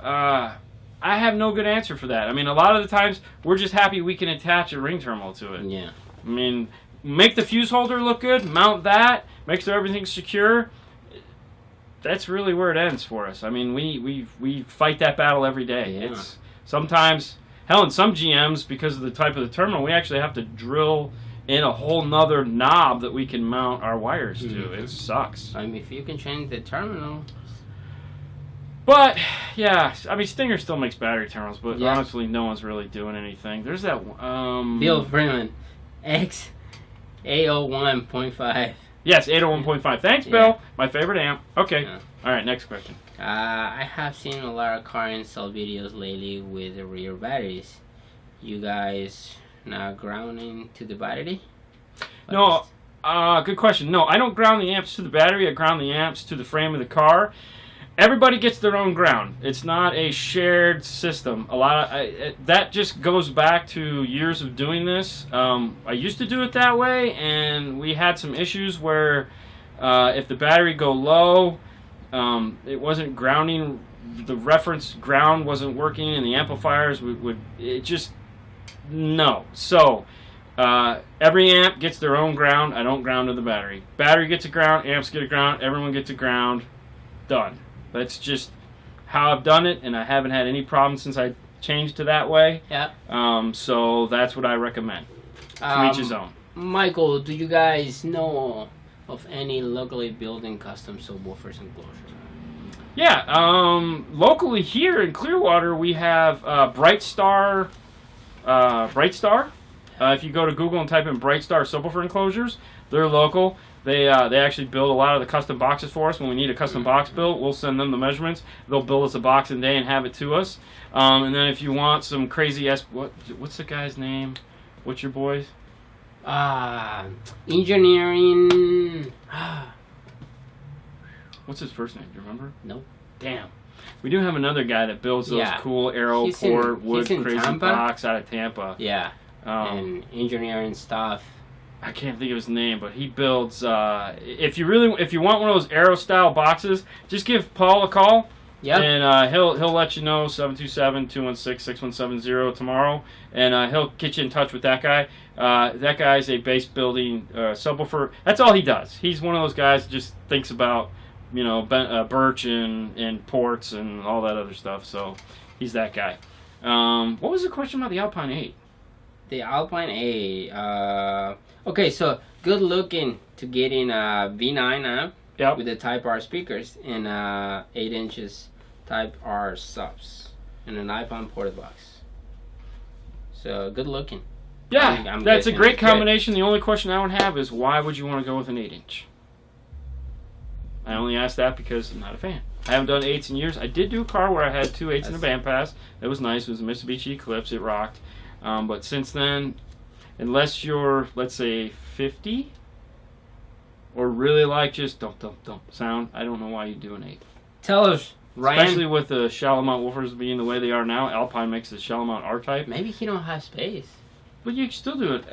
I have no good answer for that. I mean, a lot of the times we're just happy we can attach a ring terminal to it. Yeah. I mean, make the fuse holder look good, mount that, make sure everything's secure. That's really where it ends for us. I mean, we fight that battle every day. Yeah. It's sometimes, hell, in some GMs, because of the type of the terminal, we actually have to drill in a whole nother knob that we can mount our wires to. It sucks. I mean, if you can change the terminal. But, yeah, I mean, Stinger still makes battery terminals, but honestly, no one's really doing anything. There's that Bill Freeman, X801.5. Yes, 801.5. Thanks, Bill. My favorite amp. Okay. Yeah. All right, next question. I have seen a lot of car install videos lately with the rear batteries. You guys not grounding to the battery? No, good question. No, I don't ground the amps to the battery. I ground the amps to the frame of the car. Everybody gets their own ground. It's not a shared system. That just goes back to years of doing this. I used to do it that way, and we had some issues where if the battery go low, it wasn't grounding. The reference ground wasn't working, and the amplifiers would no. So every amp gets their own ground. I don't ground to the battery. Battery gets a ground. Amps get a ground. Everyone gets a ground. Done. That's just how I've done it, and I haven't had any problems since I changed to that way. Yeah. So that's what I recommend. To each his own. Michael, do you guys know of any locally building custom subwoofers and closures? Yeah. Locally here in Clearwater, we have Brightstar. If you go to Google and type in Brightstar subwoofer enclosures, they're local. They actually build a lot of the custom boxes for us. When we need a custom box built, we'll send them the measurements. They'll build us a box in a day and have it to us. And then if you want some crazy what's the guy's name? What's your boy's? Engineering. What's his first name? Do you remember? Nope. Damn. We do have another guy that builds those cool Aeroport wood crazy Tampa? box out of Tampa. Yeah. And engineering stuff. I can't think of his name, but he builds. If you want one of those Aero style boxes, just give Paul a call. Yeah. And he'll let you know 727-216-6170 tomorrow, and he'll get you in touch with that guy. That guy's a base building subwoofer. That's all he does. He's one of those guys that just thinks about birch and ports and all that other stuff. So he's that guy. What was the question about the Alpine 8? The Alpine 8. Okay, so good looking to getting a V9 amp with the Type R speakers and 8 inches Type R subs and an Alpine porta box. So good looking. Yeah, I'm that's a great combination. Good. The only question I would have is why would you want to go with an 8-inch? I only ask that because I'm not a fan. I haven't done 8s in years. I did do a car where I had 2 8s in a band pass. That was nice. It was a Mitsubishi Eclipse. It rocked. But since then, unless you're, let's say, 50, or really like just dump sound, I don't know why you do an 8. Tell us, Ryan. Especially with the shallow mount woofers being the way they are now, Alpine makes the shallow mount R-type. Maybe he don't have space. But you can still do it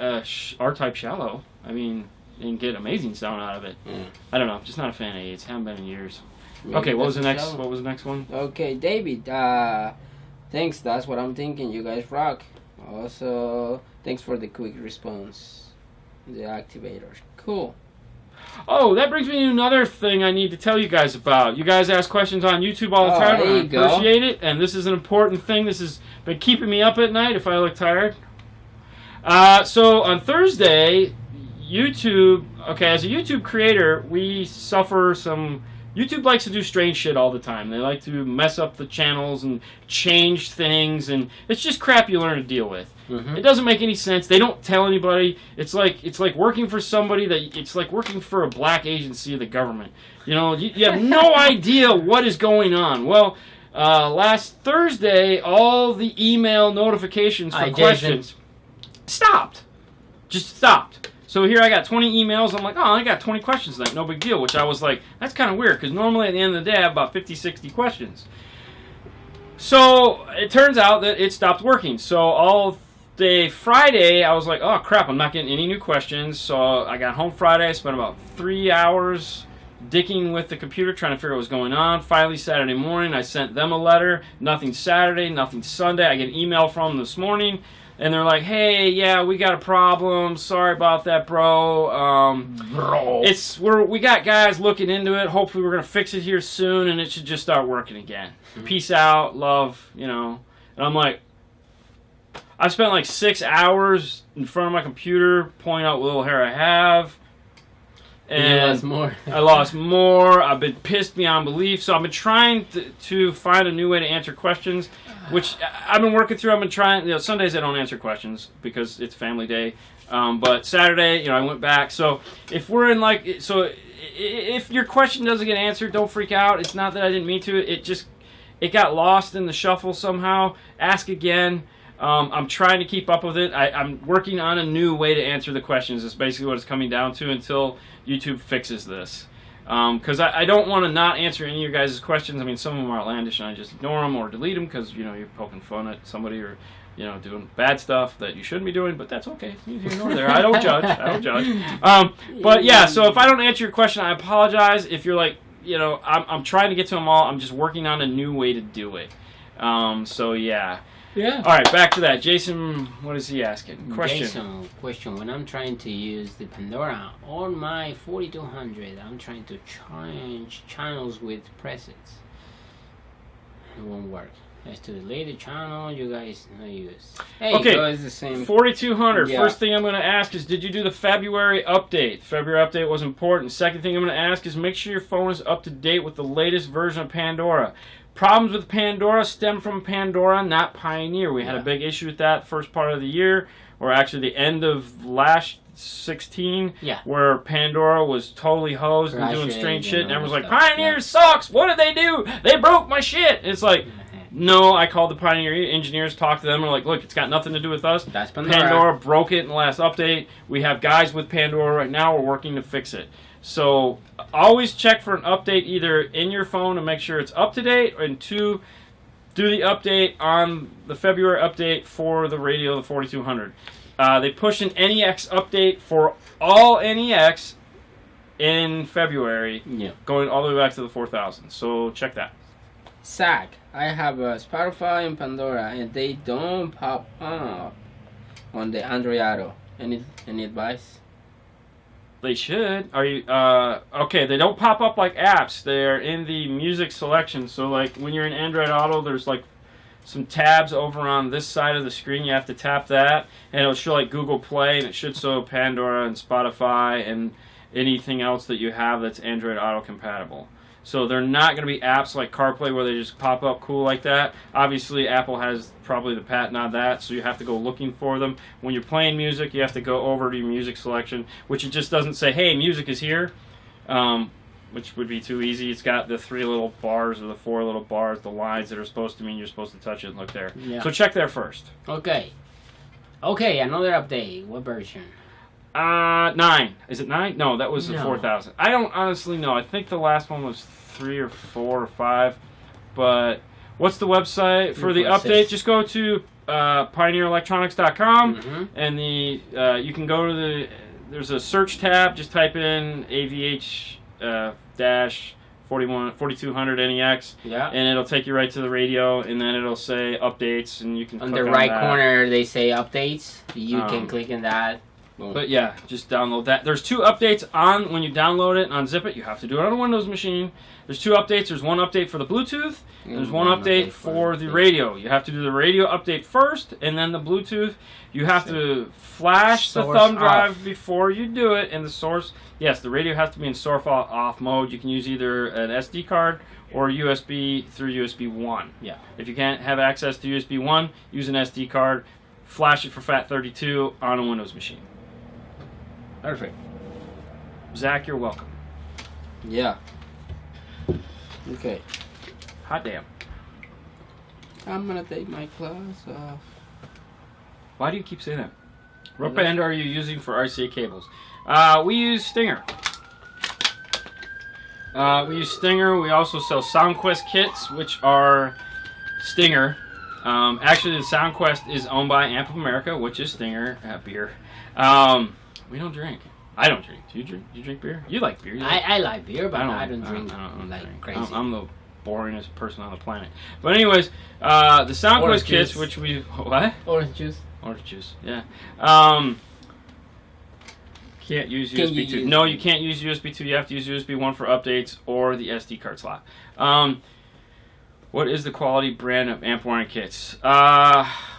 R-type shallow. I mean, and get amazing sound out of it. I don't know. Just not a fan of 8s. Haven't been in years. Maybe okay, what was the next? shallow. What was the next one? Okay, David. Thanks. That's what I'm thinking. You guys rock. Also, thanks for the quick response. The activators. Cool. Oh, that brings me to another thing I need to tell you guys about. You guys ask questions on YouTube all the time. I appreciate it. And this is an important thing. This has been keeping me up at night if I look tired. So on Thursday, YouTube, as a YouTube creator, we suffer some... YouTube likes to do strange shit all the time. They like to mess up the channels and change things, and it's just crap you learn to deal with. It doesn't make any sense. They don't tell anybody. It's like working for somebody it's like working for a black agency of the government. You have no idea what is going on. Well, last Thursday, all the email notifications for questions stopped. Just stopped. So here I got 20 emails. I'm like, I got 20 questions tonight. No big deal. Which I was like, that's kind of weird because normally at the end of the day I have about 50, 60 questions. So it turns out that it stopped working. So all day Friday I was like, oh crap, I'm not getting any new questions. So I got home Friday. I spent about 3 hours dicking with the computer trying to figure out what was going on. Finally Saturday morning I sent them a letter. Nothing Saturday, nothing Sunday. I get an email from them this morning. And they're like, hey, yeah, we got a problem. Sorry about that, bro. We got guys looking into it. Hopefully we're going to fix it here soon, and it should just start working again. Peace out, love, And I'm like, I spent like 6 hours in front of my computer pointing out what little hair I have. And you lost more. I lost more. I've been pissed beyond belief. So I've been trying to find a new way to answer questions, which I've been working through. I've been trying. Sundays I don't answer questions because it's family day. But Saturday, I went back. So if we're in if your question doesn't get answered, don't freak out. It's not that I didn't mean to. It got lost in the shuffle somehow. Ask again. I'm trying to keep up with it. I'm working on a new way to answer the questions. That's basically what it's coming down to until YouTube fixes this. Because I don't want to not answer any of your guys' questions. I mean, some of them are outlandish, and I just ignore them or delete them because, you're poking fun at somebody or, doing bad stuff that you shouldn't be doing, but that's okay. You ignore there. I don't judge. I don't judge. But yeah, so if I don't answer your question, I apologize. If you're like, I'm trying to get to them all. I'm just working on a new way to do it. So yeah. Yeah. All right, back to that. Jason, what is he asking? Question. When I'm trying to use the Pandora on my 4200, I'm trying to change channels with presets. It won't work. Has to delete the channel you guys use. Hey, okay, so it's the same. 4200. Yeah. First thing I'm going to ask is, did you do the February update? February update was important. Second thing I'm going to ask is, make sure your phone is up to date with the latest version of Pandora. Problems with Pandora stem from Pandora, not Pioneer. We had a big issue with that first part of the year, or actually the end of last 16, where Pandora was totally hosed and doing strange shit, and everyone's like, Pioneer sucks! What did they do? They broke my shit! It's like, no, I called the Pioneer engineers, talked to them, and we're like, look, it's got nothing to do with us. That's Pandora. Pandora broke it in the last update. We have guys with Pandora right now. We're working to fix it. So always check for an update either in your phone to make sure it's up to date, and two, do the update on the February update for the radio, the 4200. They pushed an NEX update for all NEX in February, going all the way back to the 4000. So check that. Zach, I have a Spotify and Pandora, and they don't pop up on the Android Auto. Any advice? They should. Are you okay? They don't pop up like apps. They're in the music selection. So like when you're in Android Auto, there's like some tabs over on this side of the screen. You have to tap that, and it'll show like Google Play, and it should show Pandora and Spotify and anything else that you have that's Android Auto compatible. So they're not going to be apps like CarPlay where they just pop up cool like that. Obviously, Apple has probably the patent on that, so you have to go looking for them. When you're playing music, you have to go over to your music selection, which it just doesn't say, hey, music is here, which would be too easy. It's got the 3 little bars or the 4 little bars, the lines that are supposed to mean you're supposed to touch it and look there. Yeah. So check there first. Okay, another update. What version? 9. Is it 9? No, that was the 4000. I don't honestly know. I think the last one was 3 or 4 or 5. But what's the website for the update? Just go to pioneerelectronics.com, and you can go to there's a search tab. Just type in AVH dash 4200 NEX, and it'll take you right to the radio, and then it'll say updates, and you can on the right corner they say updates. You can click on that. Boom. But yeah, just download that. There's 2 updates on when you download it and unzip it. You have to do it on a Windows machine. There's 2 updates. There's one update for the Bluetooth. And there's one update for the radio. You have to do the radio update first, and then the Bluetooth. You have to flash the thumb drive before you do it. And the source, yes, the radio has to be in source off mode. You can use either an SD card or USB through USB 1. Yeah. If you can't have access to USB 1, use an SD card. Flash it for FAT32 on a Windows machine. Perfect. Zach, you're welcome. Yeah. Okay. Hot damn. I'm gonna take my clothes off. Why do you keep saying that? What band are you using for RCA cables? We use Stinger. We use Stinger. We also sell SoundQuest kits, which are Stinger. Actually, the SoundQuest is owned by Amp of America, which is Stinger beer. We don't drink. I don't drink. Do you drink? Do you drink beer? You like beer? I like beer, but I don't drink crazy. I'm the boringest person on the planet. But anyways, the SoundQuest kits, which we what? Orange juice. Orange juice. Yeah. Can't use USB 2. No, you can't use USB 2. You have to use USB 1 for updates or the SD card slot. What is the quality brand of amp wiring kits?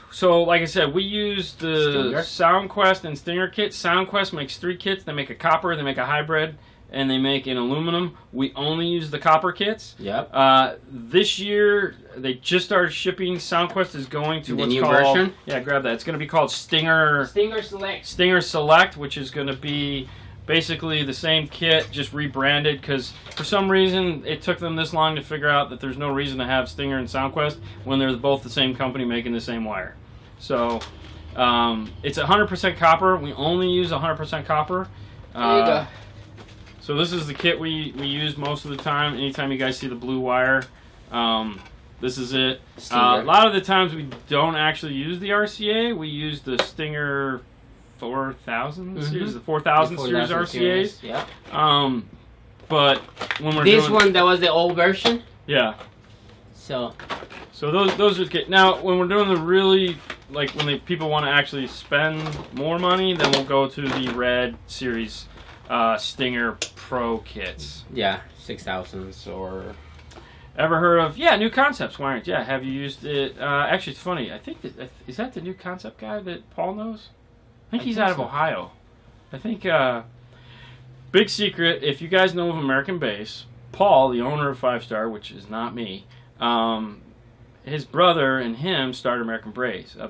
So, like I said, we use the SoundQuest and Stinger kits. SoundQuest makes 3 kits. They make a copper, they make a hybrid, and they make an aluminum. We only use the copper kits. Yep. This year, they just started shipping. SoundQuest is going to what's called... version? Yeah, grab that. It's going to be called Stinger Select. Stinger Select, which is going to be basically the same kit, just rebranded, because for some reason it took them this long to figure out that there's no reason to have Stinger and SoundQuest when they're both the same company making the same wire. So it's 100% copper. We only use 100% copper. There you go. So this is the kit we use most of the time. Anytime you guys see the blue wire, this is it. A lot of the times we don't actually use the RCA. We use the Stinger 4000 series, the 4000 series RCAs. Yeah. But when we're this doing, one, that was the old version. Yeah. So those are the kit. Now when we're doing the really, like when people want to actually spend more money, then we'll go to the Red series Stinger Pro kits. Yeah, 6000s or. Ever heard of? Yeah, New Concepts. Why aren't? Yeah, have you used it? Actually, it's funny. I think is that the New Concept guy that Paul knows? I think he's out of Ohio. I think. Big secret. If you guys know of American Base, Paul, the owner of 5 Star, which is not me, his brother and him started American Base. So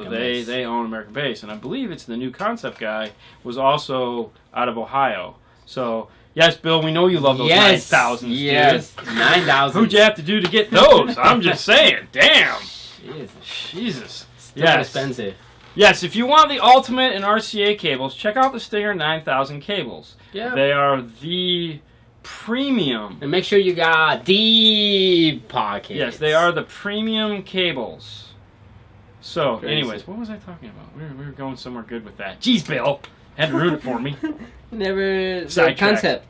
they own American Base, and I believe it's the New Concept guy was also out of Ohio. So. Yes, Bill, we know you love those 9,000s, yes, dude. 9,000. Who'd you have to do to get those? I'm just saying. Damn. Jesus. Still expensive. Yes, if you want the ultimate in RCA cables, check out the Stinger 9000 cables. Yeah. They are the premium. And make sure you got deep pockets. Yes, they are the premium cables. So, Crazy. anyways, what was I talking about? We were going somewhere good with that. Jeez, Bill. Had to root it for me. Never the Sidetrack. concept.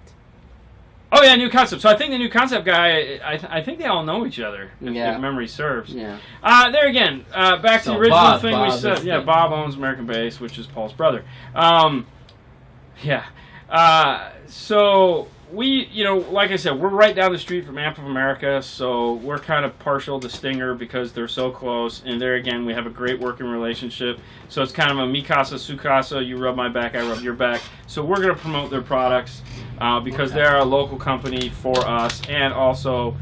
Oh yeah, New Concept. So I think the New Concept guy, I think they all know each other, if memory serves. Yeah. There again, back to the original thing we said. Yeah, Bob owns American Base, which is Paul's brother. So we, like I said, we're right down the street from Amp of America, so we're kind of partial to Stinger because they're so close. And there again, we have a great working relationship. So it's kind of a mi casa, su casa. You rub my back, I rub your back. So we're going to promote their products because they're a local company for us, and also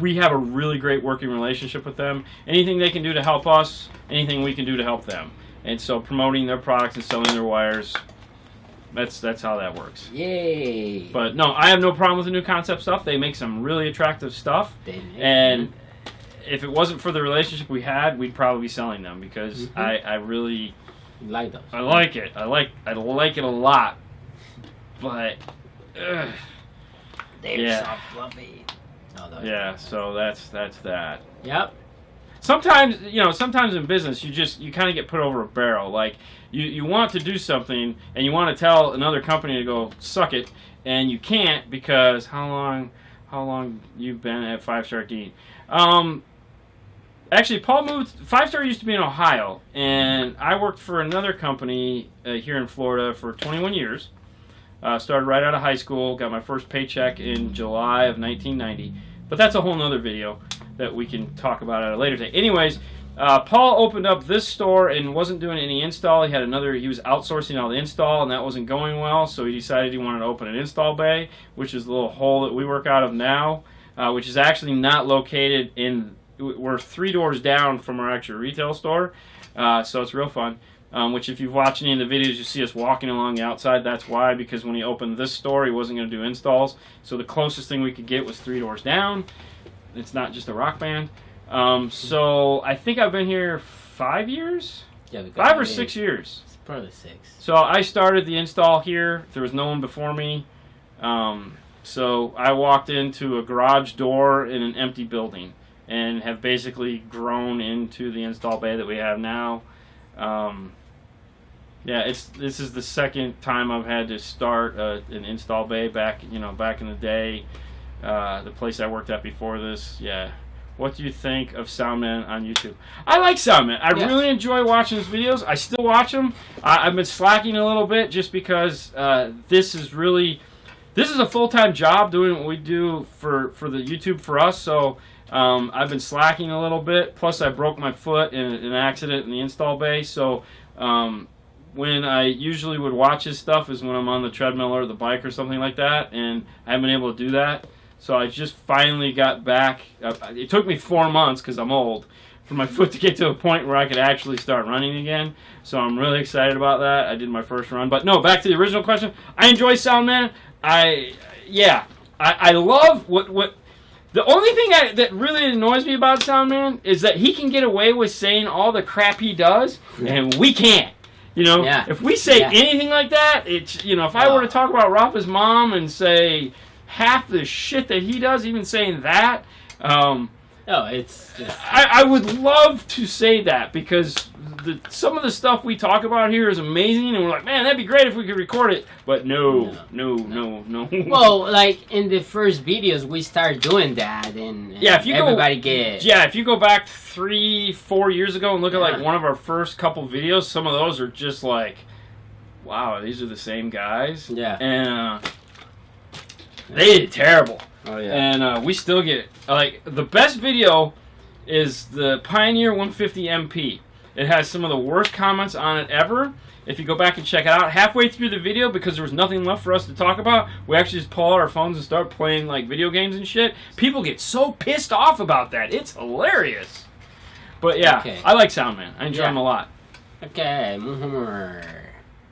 we have a really great working relationship with them. Anything they can do to help us, anything we can do to help them. And so promoting their products and selling their wires. That's how that works. Yay! But no, I have no problem with the New Concept stuff. They make some really attractive stuff. And if it wasn't for the relationship we had, we'd probably be selling them because I really like those. I like it. I like it a lot. But they're so fluffy. Yeah, so that's that. Yep. Sometimes, sometimes in business, you kind of get put over a barrel. Like, you want to do something, and you want to tell another company to go suck it, and you can't because how long you've been at 5 Star Dean? Actually, Paul moved. 5 Star used to be in Ohio, and I worked for another company here in Florida for 21 years. Started right out of high school, got my first paycheck in July of 1990. But that's a whole nother video that we can talk about at a later date. Anyways, Paul opened up this store and wasn't doing any install. He was outsourcing all the install, and that wasn't going well, so he decided he wanted to open an install bay, which is the little hole that we work out of now, which is actually not located in, we're 3 doors down from our actual retail store, so it's real fun. Which if you've watched any of the videos, you see us walking along the outside. That's why, because when he opened this store, he wasn't going to do installs. So the closest thing we could get was 3 doors down. It's not just a rock band. So I think I've been here 5 years? Yeah, 5 or 6 years. It's probably 6. So I started the install here. There was no one before me. So I walked into a garage door in an empty building and have basically grown into the install bay that we have now. This is the second time I've had to start an install bay back in the day. The place I worked at before this, What do you think of Soundman on YouTube? I like Soundman. I really enjoy watching his videos. I still watch them. I've been slacking a little bit just because this is a full-time job doing what we do for the YouTube for us. So I've been slacking a little bit. Plus, I broke my foot in an accident in the install bay. So when I usually would watch his stuff is when I'm on the treadmill or the bike or something like that, and I haven't been able to do that. So I just finally got back. It took me 4 months because I'm old for my foot to get to a point where I could actually start running again. So I'm really excited about that. I did my first run. But no, back to the original question. I enjoy Soundman. I love what The only thing that really annoys me about Soundman is that he can get away with saying all the crap he does, and we can't. You know, if we say anything like that, it's, you know, if I were to talk about Rafa's mom and say half the shit that he does, even saying that, it's just... I would love to say that, because some of the stuff we talk about here is amazing, and we're like, man, that'd be great if we could record it. But no. Well, like in the first videos, we start doing that, and if you go back 3-4 years ago and look at like one of our first couple videos, some of those are just like, wow, these are the same guys. Yeah, and they did terrible. Oh yeah, and we still get like the best video is the Pioneer 150 MP. It has some of the worst comments on it ever. If you go back and check it out, halfway through the video, because there was nothing left for us to talk about, we actually just pull out our phones and start playing like video games and shit. People get so pissed off about that. It's hilarious. But yeah, I like Soundman. I enjoy him a lot. Okay,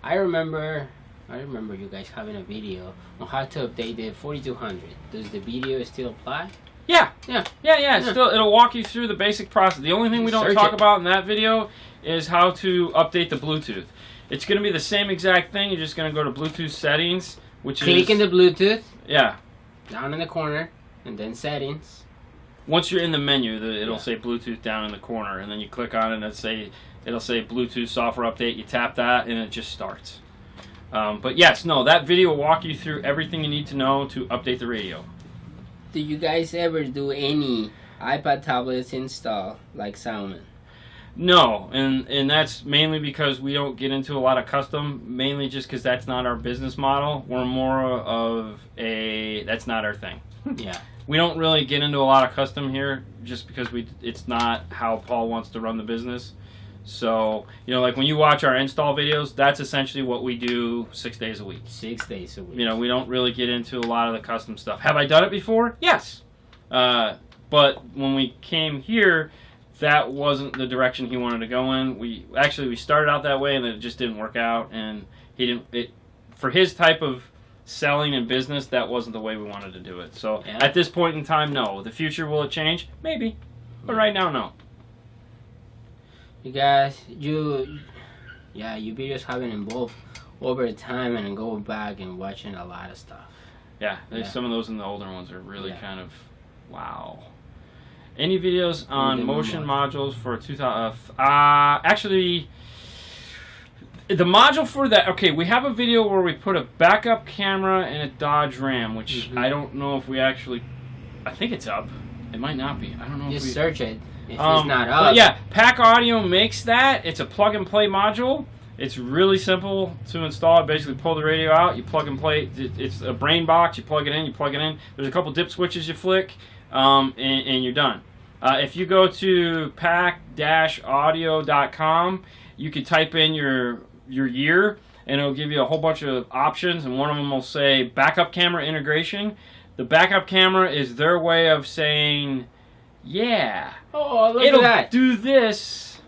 I remember you guys having a video on how to update the 4200. Does the video still apply? Yeah. Still, it'll walk you through the basic process. The only thing we don't talk about in that video is how to update the Bluetooth. It's going to be the same exact thing. You're just going to go to Bluetooth settings, which is... Click in the Bluetooth. Yeah. Down in the corner, and then settings. Once you're in the menu, it'll say Bluetooth down in the corner, and then you click on it, and it'll say Bluetooth software update. You tap that, and it just starts. But yes, no, that video will walk you through everything you need to know to update the radio. Do you guys ever do any iPad tablets install like Soundman? No, and that's mainly because we don't get into a lot of custom, mainly just because that's not our business model. We're more of that's not our thing. Yeah. We don't really get into a lot of custom here just because it's not how Paul wants to run the business. So, you know, like when you watch our install videos, that's essentially what we do 6 days a week. 6 days a week. You know, we don't really get into a lot of the custom stuff. Have I done it before? Yes. But when we came here, that wasn't the direction he wanted to go in. We started out that way, and then it just didn't work out. And for his type of selling and business, that wasn't the way we wanted to do it. So at this point in time, no. The future, will it change? Maybe. But right now, no. You guys, your videos haven't evolved over time, and go back and watching a lot of stuff. Yeah, some of those in the older ones are really kind of, wow. Any videos on motion modules for 2000? Actually, the module for that. Okay, we have a video where we put a backup camera and a Dodge Ram, which I don't know if we actually. I think it's up. It might not be. I don't know. Just search it. If it's not up. But yeah, Pack Audio makes that. It's a plug and play module. It's really simple to install. Basically, pull the radio out, you plug and play. It's a brain box. You plug it in. There's a couple dip switches you flick, and you're done. If you go to pack-audio.com, you can type in your year, and it'll give you a whole bunch of options. And one of them will say backup camera integration. The backup camera is their way of saying, yeah. Oh, look It'll at that. do this.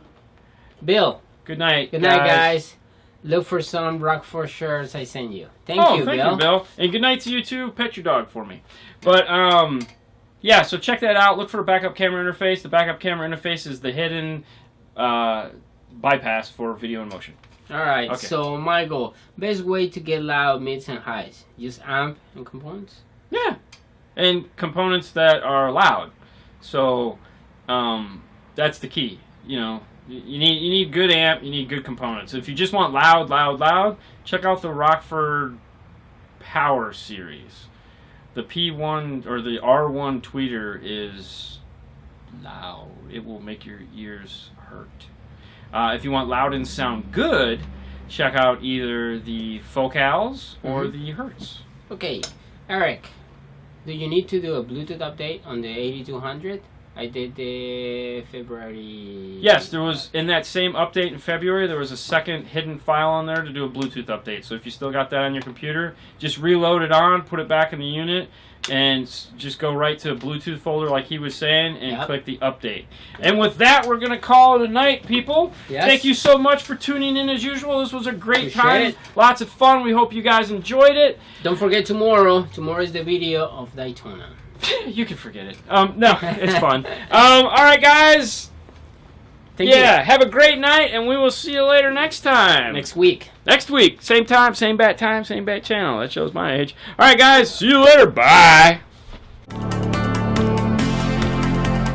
Bill. Good night, Good night, guys. Look for some Rockford shirts I send you. Thank you, Bill. And good night to you, too. Pet your dog for me. But, yeah, so check that out. Look for a backup camera interface. The backup camera interface is the hidden bypass for video in motion. All right, so Michael, best way to get loud mids and highs? Use amp and components? Yeah, and components that are loud. So that's the key. You know, you need good amp, you need good components. If you just want loud, check out the Rockford Power series. The P1 or the R1 tweeter is loud. It will make your ears hurt. If you want loud and sound good, check out either the Focals or the Hertz. Okay, Eric, do you need to do a Bluetooth update on the 8200? I did the February... Yes, there was, in that same update in February, there was a second hidden file on there to do a Bluetooth update. So if you still got that on your computer, just reload it on, put it back in the unit, and just go right to a Bluetooth folder like he was saying, and click the update. And with that, we're going to call it a night, people. Yes. Thank you so much for tuning in as usual. This was a great time. Lots of fun. We hope you guys enjoyed it. Don't forget tomorrow. Tomorrow is the video of Daytona. You can forget it. No, it's fun. All right, guys. Thank you. Have a great night, and we will see you later next time. Next week. Next week. Same time, same bat channel. That shows my age. All right, guys. See you later. Bye.